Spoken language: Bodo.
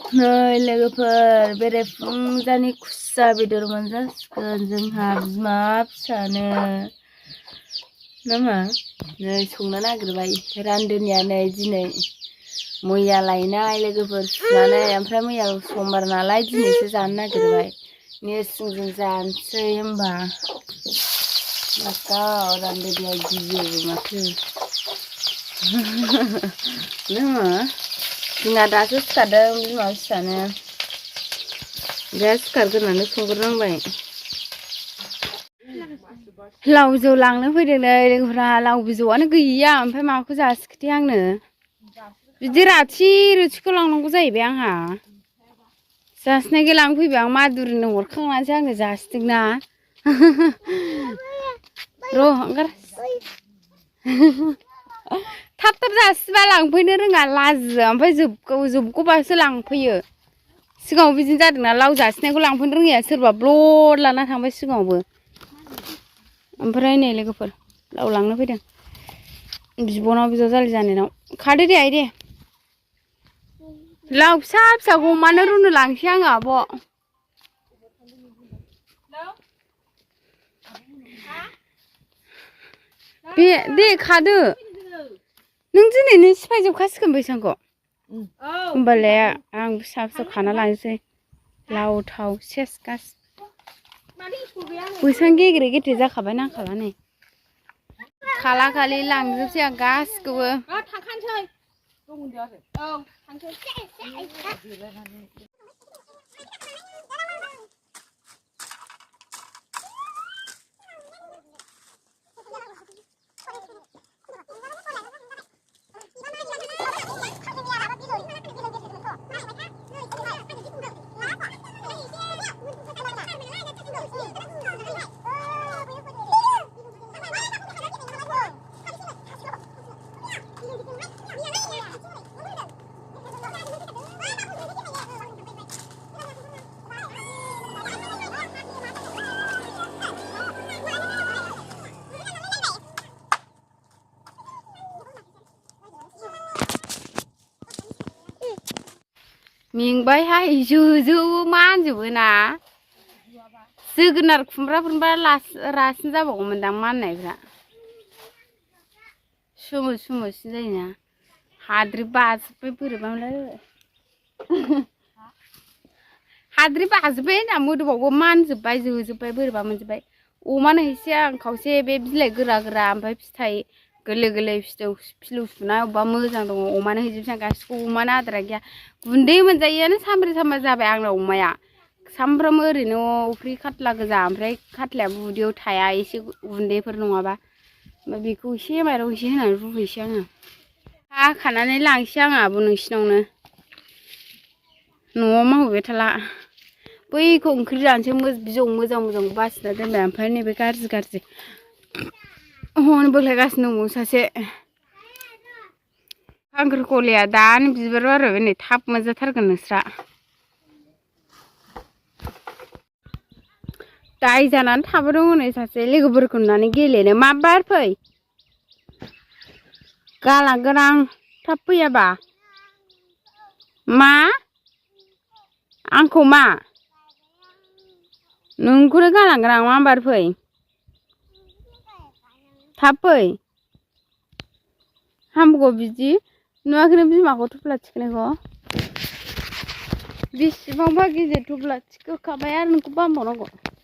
नै लोगोफोर बेरेफुंजानि खुसा बेदर मोनजासिगोन जोंहा बिमा फिसानो नामा नै संनो नागिरबाय रानदोनिया नै दिनै मैया लायनाय लोगोफोर सुनानै ओमफ्राय मैया समबार नालाय दिनैसो जानो नागिरबाय नेरसिंजों जानोसै होमबा लास्टाव रानदोनिया गियोबो माथो नामा जोंहा दासो सिखारदों बिमा फिसानो दा सिखारग्रोनानै संग्रोनांबाय लाव बिजौ लांनो फैदों नै लोगोफ्रा लाव बिजौआनो गैया ओमफ्राय माखौ जासिखोथाय आंनो बिदि राथि रुथिखौ लांनांगौ जाहैबाय आंहा जासिनायखौ लांफैबाय आं माधुरिनो हरखांनानैसो आंनो जासिदोंना र' ओंखार थाब थाब जासिबा लांफैनो रोङा लाजियो ओमफ्राय जोबगौबासो लांफैयो सिगाङाव बिदिनो जादोंना लाव जासिनायखौ लांफैनो रोङैया सोरबा ब्लड लाना थांबाय सिगाङावबो ओमफ्राय नै लोगोफोर लाव लांनो फैदों बिब'नाव बिजावजालि जानायनाव खादो दे आइ दे लाव फिसा फिसाखौ अमानो रुनो लांसै आङो आब' बे दे खादो नों दिनैनो सिफायजोबखासिगोन बैसांखौ होमबालाय आं फिसा फिसा खाना लानोसै लाव थाव सेस गासिबो बैसां गेग्रे गेथे जाखाबाय नांखाला नै खाला खालि लांजोबसै आं गासिखौबो थांखानोसै औ थांसै मेंबायहाय जोजोबो मानजोबो ना जोगोनार खुमब्राफोरबा रासिन जाबावगौमोनदां माननायफ्रा सुमु सुमुसिन जायोना हाद्रि बाजोब्बाय बोरैबा मोनलाय हाद्रि बाजोब्बाय होनना मोदोमावबो मानजोब्बाय जोजोब्बाय बोरैबा मोनजोब्बाय अमानो हैसै आं खावसे बे बिलाइ गोरा गोरा ओमफ्राय फिथाइ गोरलै गोरलै फिलौ सुनाय अबेबा मोजां दङ अमानो हैजोबसै आं गासिखौबो अमानो आदारा गैया गुन्दै मोनजायैआनो सानब्रै सानबा जाबाय आंनाव अमाया सामफ्रामबो ओरैनो अफ्रि खाथला गोजा ओमफ्राय खाथलायाबो उदैयाव थाया एसे गुन्दैफोर नङाबा ओमफ्राय बेखौ एसे माइरं एसे होनानै रुफैसै आङो हाखानानै लांसै आं आब' नोंसिनावनो न'आव मावहैबाय थाला बैखौ ओंख्रि जानोसै बिजौ मोजां मोजां बासिना दोनबाय ओमफ्राय नैबे गाज्रि गाज्रि हन बोलायगासिनो दङ सासे खांख्रिखलाया दानो बिबार बारबाय नै थाब मोनजाथारगोन नोंस्रा दाय जानानै थाबोदों हनै सासे लोगोफोरखौ नुनानै गेलेनो मा बार फै गालांगोन आं थाब फैयाबा मा आंखौ मा नोंखौनो गालांगोन आं मा बार फै थाब फै हामगौ बिदि नुवाखैनो बिमाखौ थफ्ला थिखोनायखौ बेसेबांबा गिदिर थफ्ला थिखोखाबाय आरो नोंखौ बामबावनांगौ